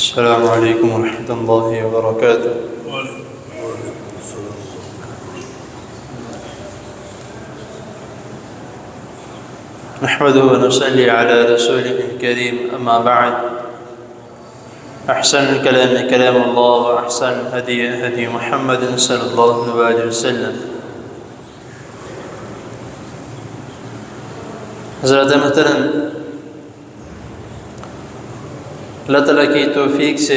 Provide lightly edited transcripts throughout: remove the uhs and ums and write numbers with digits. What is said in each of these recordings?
السلام علیکم ورحمۃ اللہ وبرکاتہ۔ نحمده ونصلي على رسوله الكريم، أما بعد، أحسن الكلام كلام الله، وأحسن الهدي هدي محمد صلى الله عليه وسلم۔ حضرت محترم، اللہ تعالیٰ کی توفیق سے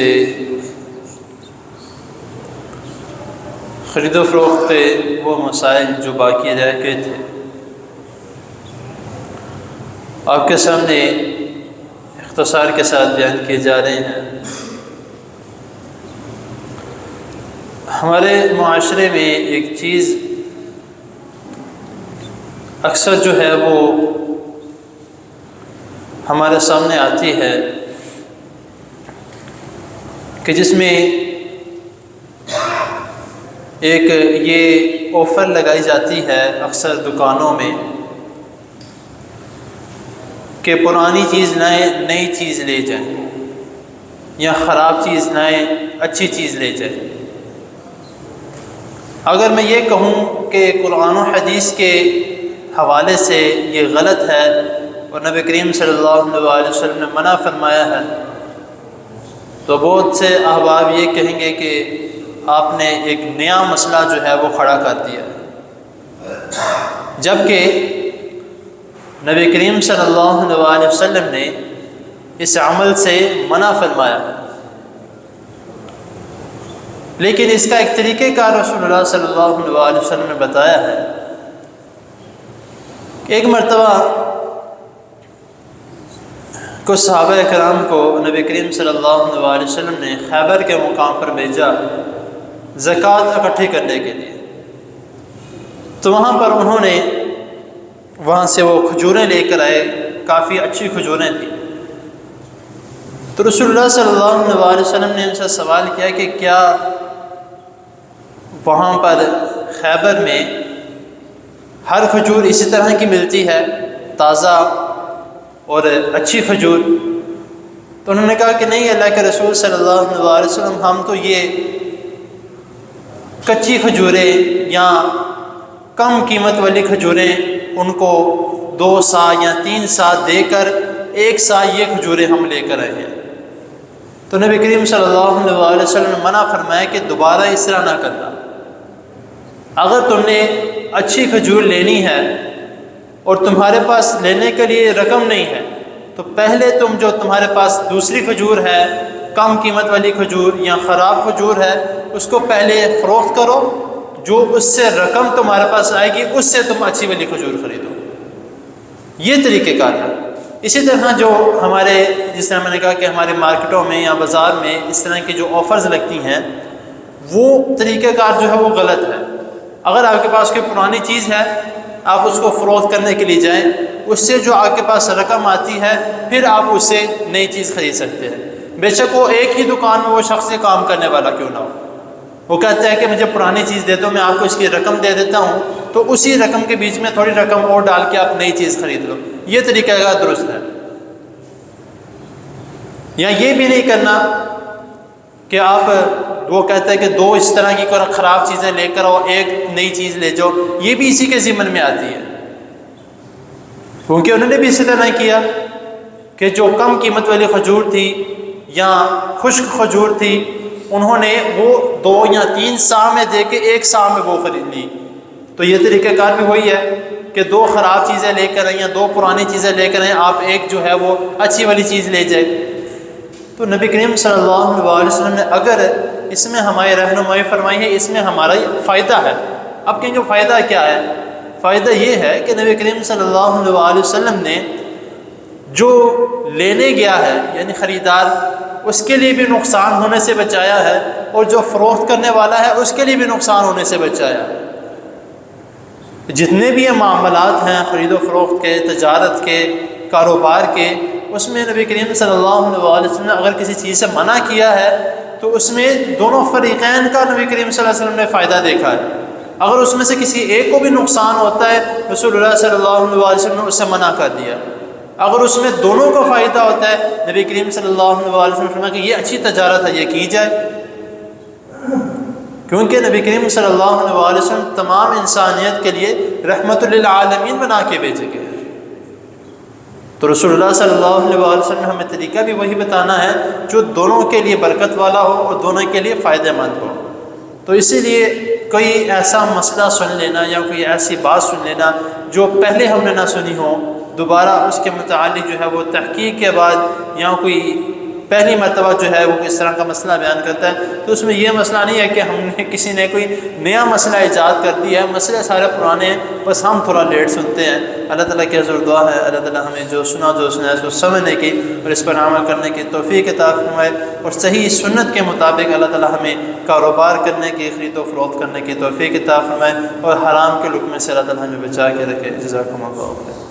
خرید و فروخت کے وہ مسائل جو باقی رہ گئے تھے آپ کے سامنے اختصار کے ساتھ بیان کیے جا رہے ہیں۔ ہمارے معاشرے میں ایک چیز اکثر جو ہے وہ ہمارے سامنے آتی ہے کہ جس میں ایک یہ آفر لگائی جاتی ہے اکثر دکانوں میں کہ پرانی چیز لائیں نئی چیز لے جائیں، یا خراب چیز لائیں اچھی چیز لے جائیں۔ اگر میں یہ کہوں کہ قرآن و حدیث کے حوالے سے یہ غلط ہے اور نبی کریم صلی اللہ علیہ وسلم نے منع فرمایا ہے، تو بہت سے احباب یہ کہیں گے کہ آپ نے ایک نیا مسئلہ جو ہے وہ کھڑا کر دیا، جبکہ نبی کریم صلی اللہ علیہ وسلم نے اس عمل سے منع فرمایا ہے، لیکن اس کا ایک طریقہ کار رسول اللہ صلی اللہ علیہ وسلم نے بتایا ہے۔ ایک مرتبہ کچھ صحابہ کرام کو نبی کریم صلی اللہ علیہ وسلم نے خیبر کے مقام پر بھیجا زکوٰۃ اکٹھی کرنے کے لیے، تو وہاں پر انہوں نے وہاں سے وہ کھجوریں لے کر آئے، کافی اچھی کھجوریں تھیں۔ تو رسول اللہ صلی اللہ علیہ وسلم نے ان سے سوال کیا کہ کیا وہاں پر خیبر میں ہر کھجور اسی طرح کی ملتی ہے، تازہ اور اچھی کھجور؟ تو انہوں نے کہا کہ نہیں اللہ کے رسول صلی اللہ علیہ وسلم، ہم تو یہ کچی کھجوریں یا کم قیمت والی کھجوریں ان کو 2 سا یا 3 سا دے کر 1 سا یہ کھجوریں ہم لے کر آئے ہیں۔ تو نبی کریم صلی اللہ علیہ وسلم نے منع فرمایا کہ دوبارہ اس طرح نہ کرنا۔ اگر تم نے اچھی کھجور لینی ہے اور تمہارے پاس لینے کے لیے رقم نہیں ہے، تو پہلے تم جو تمہارے پاس دوسری کھجور ہے، کم قیمت والی کھجور یا خراب کھجور ہے، اس کو پہلے فروخت کرو، جو اس سے رقم تمہارے پاس آئے گی اس سے تم اچھی والی کھجور خریدو۔ یہ طریقہ کار ہے۔ اسی طرح جو ہمارے، جس طرح میں نے کہا کہ ہمارے مارکیٹوں میں یا بازار میں اس طرح کی جو آفرز لگتی ہیں، وہ طریقہ کار جو ہے وہ غلط ہے۔ اگر آپ کے پاس کوئی پرانی چیز ہے، آپ اس کو فروخت کرنے کے لیے جائیں، اس سے جو آپ کے پاس رقم آتی ہے پھر آپ اس سے نئی چیز خرید سکتے ہیں، بے شک وہ ایک ہی دکان میں وہ شخص کام کرنے والا کیوں نہ ہو۔ وہ کہتا ہے کہ مجھے پرانی چیز دے دو، میں آپ کو اس کی رقم دے دیتا ہوں، تو اسی رقم کے بیچ میں تھوڑی رقم اور ڈال کے آپ نئی چیز خرید لو، یہ طریقہ کار درست ہے۔ یا یہ بھی نہیں کرنا کہ آپ، وہ کہتا ہے کہ 2 اس طرح کی خراب چیزیں لے کر آؤ، 1 نئی چیز لے جاؤ، یہ بھی اسی کے ضمن میں آتی ہے، کیونکہ انہوں نے بھی اسی طرح کیا کہ جو کم قیمت والی کھجور تھی یا خشک کھجور تھی، انہوں نے وہ 2 یا 3 سا میں دے کے 1 سا میں وہ خرید لی۔ تو یہ طریقہ کار بھی وہی ہے کہ 2 خراب چیزیں لے کر آئیں یا 2 پرانی چیزیں لے کر آئیں، آپ ایک جو ہے وہ اچھی والی چیز لے جائیں۔ تو نبی کریم صلی اللہ علیہ وسلم نے اگر اس میں ہماری رہنمائی فرمائی ہے، اس میں ہمارا فائدہ ہے۔ اب کہ جو فائدہ کیا ہے؟ فائدہ یہ ہے کہ نبی کریم صلی اللہ علیہ وسلم نے جو لینے گیا ہے یعنی خریدار، اس کے لیے بھی نقصان ہونے سے بچایا ہے، اور جو فروخت کرنے والا ہے اس کے لیے بھی نقصان ہونے سے بچایا ہے۔ جتنے بھی یہ معاملات ہیں خرید و فروخت کے، تجارت کے، کاروبار کے، اس میں نبی کریم صلی اللہ علیہ وسلم نے اگر کسی چیز سے منع کیا ہے تو اس میں دونوں فریقین کا نبی کریم صلی اللہ علیہ وسلم نے فائدہ دیکھا ہے۔ اگر اس میں سے کسی ایک کو بھی نقصان ہوتا ہے، رسول اللہ صلی اللہ علیہ وسلم نے اس سے منع کر دیا۔ اگر اس میں دونوں کو فائدہ ہوتا ہے، نبی کریم صلی اللہ علیہ وسلم نے فرمایا کہ یہ اچھی تجارت ہے، یہ کی جائے، کیونکہ نبی کریم صلی اللہ علیہ وسلم تمام انسانیت کے لیے رحمت للعالمین بنا کے بھیجے گئے، تو رسول اللہ صلی اللہ علیہ وسلم نے ہمیں طریقہ بھی وہی بتانا ہے جو دونوں کے لیے برکت والا ہو اور دونوں کے لیے فائدہ مند ہو۔ تو اسی لیے کوئی ایسا مسئلہ سن لینا یا کوئی ایسی بات سن لینا جو پہلے ہم نے نہ سنی ہو، دوبارہ اس کے متعلق جو ہے وہ تحقیق کے بعد یا کوئی پہلی مرتبہ جو ہے وہ اس طرح کا مسئلہ بیان کرتا ہے، تو اس میں یہ مسئلہ نہیں ہے کہ ہم نے کسی نے کوئی نیا مسئلہ ایجاد کر دیا ہے، مسئلے سارے پرانے ہیں، بس ہم تھوڑا لیٹ سنتے ہیں۔ اللہ تعالیٰ کی حضور دعا ہے اللہ تعالیٰ ہمیں جو سنا اس کو سمجھنے کی اور اس پر عمل کرنے کی توفیق عطا فرمائے، اور صحیح سنت کے مطابق اللہ تعالیٰ ہمیں کاروبار کرنے کی، خرید و فروخت کرنے کی توفیق عطا فرمائے، اور حرام کے لقمے سے اللہ تعالیٰ ہمیں بچا کے رکھے۔ جزاکم اللہ خیر۔